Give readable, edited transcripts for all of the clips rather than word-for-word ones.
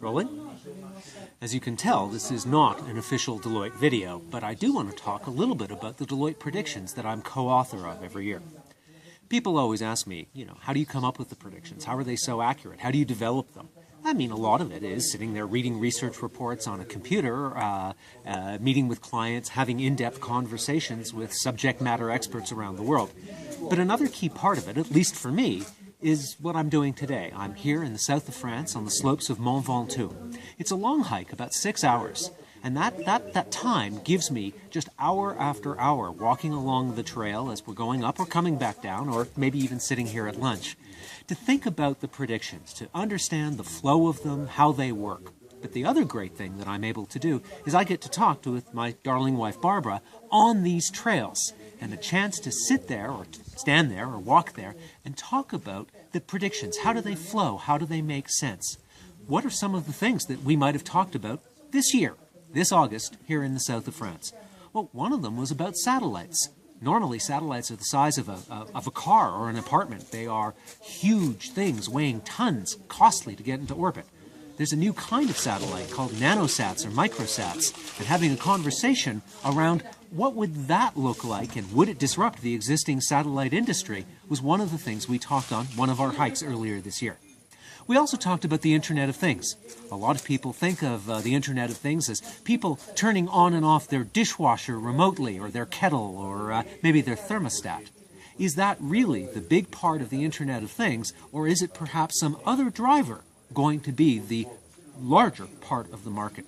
Rolling? As you can tell, this is not an official Deloitte video, but I do want to talk a little bit about the Deloitte predictions that I'm co-author of every year. People always ask me, how do you come up with the predictions? How are they so accurate? How do you develop them? I mean, a lot of it is sitting there reading research reports on a computer, meeting with clients, having in-depth conversations with subject matter experts around the world. But another key part of it, at least for me, is what I'm doing today. I'm here in the south of France on the slopes of Mont Ventoux. It's a long hike, about 6 hours. And that time gives me just hour after hour walking along the trail as we're going up or coming back down, or maybe even sitting here at lunch, to think about the predictions, to understand the flow of them, how they work. But the other great thing that I'm able to do is I get to talk with my darling wife Barbara on these trails, and a chance to sit there or stand there or walk there and talk about the predictions. How do they flow? How do they make sense? What are some of the things that we might have talked about this year, this August, here in the south of France? Well, one of them was about satellites. Normally, satellites are the size of a car or an apartment. They are huge things weighing tons, costly to get into orbit. There's a new kind of satellite called nanosats or microsats, and having a conversation around what would that look like and would it disrupt the existing satellite industry was one of the things we talked on one of our hikes earlier this year. We also talked about the Internet of Things. A lot of people think of the Internet of Things as people turning on and off their dishwasher remotely, or their kettle, or maybe their thermostat. Is that really the big part of the Internet of Things, or is it perhaps some other driver going to be the larger part of the market?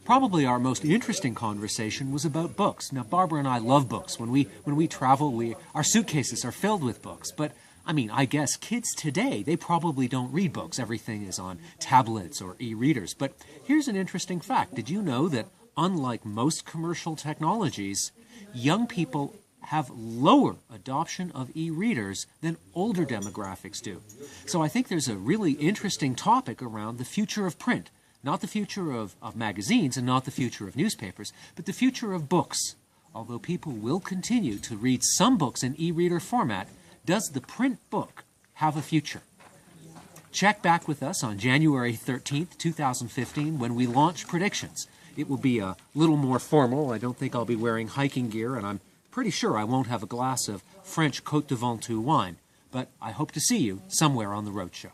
Probably our most interesting conversation was about books. Now, Barbara and I love books. When we travel, our suitcases are filled with books. But, I guess kids today, they probably don't read books. Everything is on tablets or e-readers. But here's an interesting fact. Did you know that unlike most commercial technologies, young people have lower adoption of e-readers than older demographics do? So I think there's a really interesting topic around the future of print. Not the future of magazines and not the future of newspapers, but the future of books. Although people will continue to read some books in e-reader format, does the print book have a future? Check back with us on January 13th, 2015, when we launch predictions. It will be a little more formal. I don't think I'll be wearing hiking gear, and I'm pretty sure I won't have a glass of French Côte de Ventoux wine. But I hope to see you somewhere on the roadshow.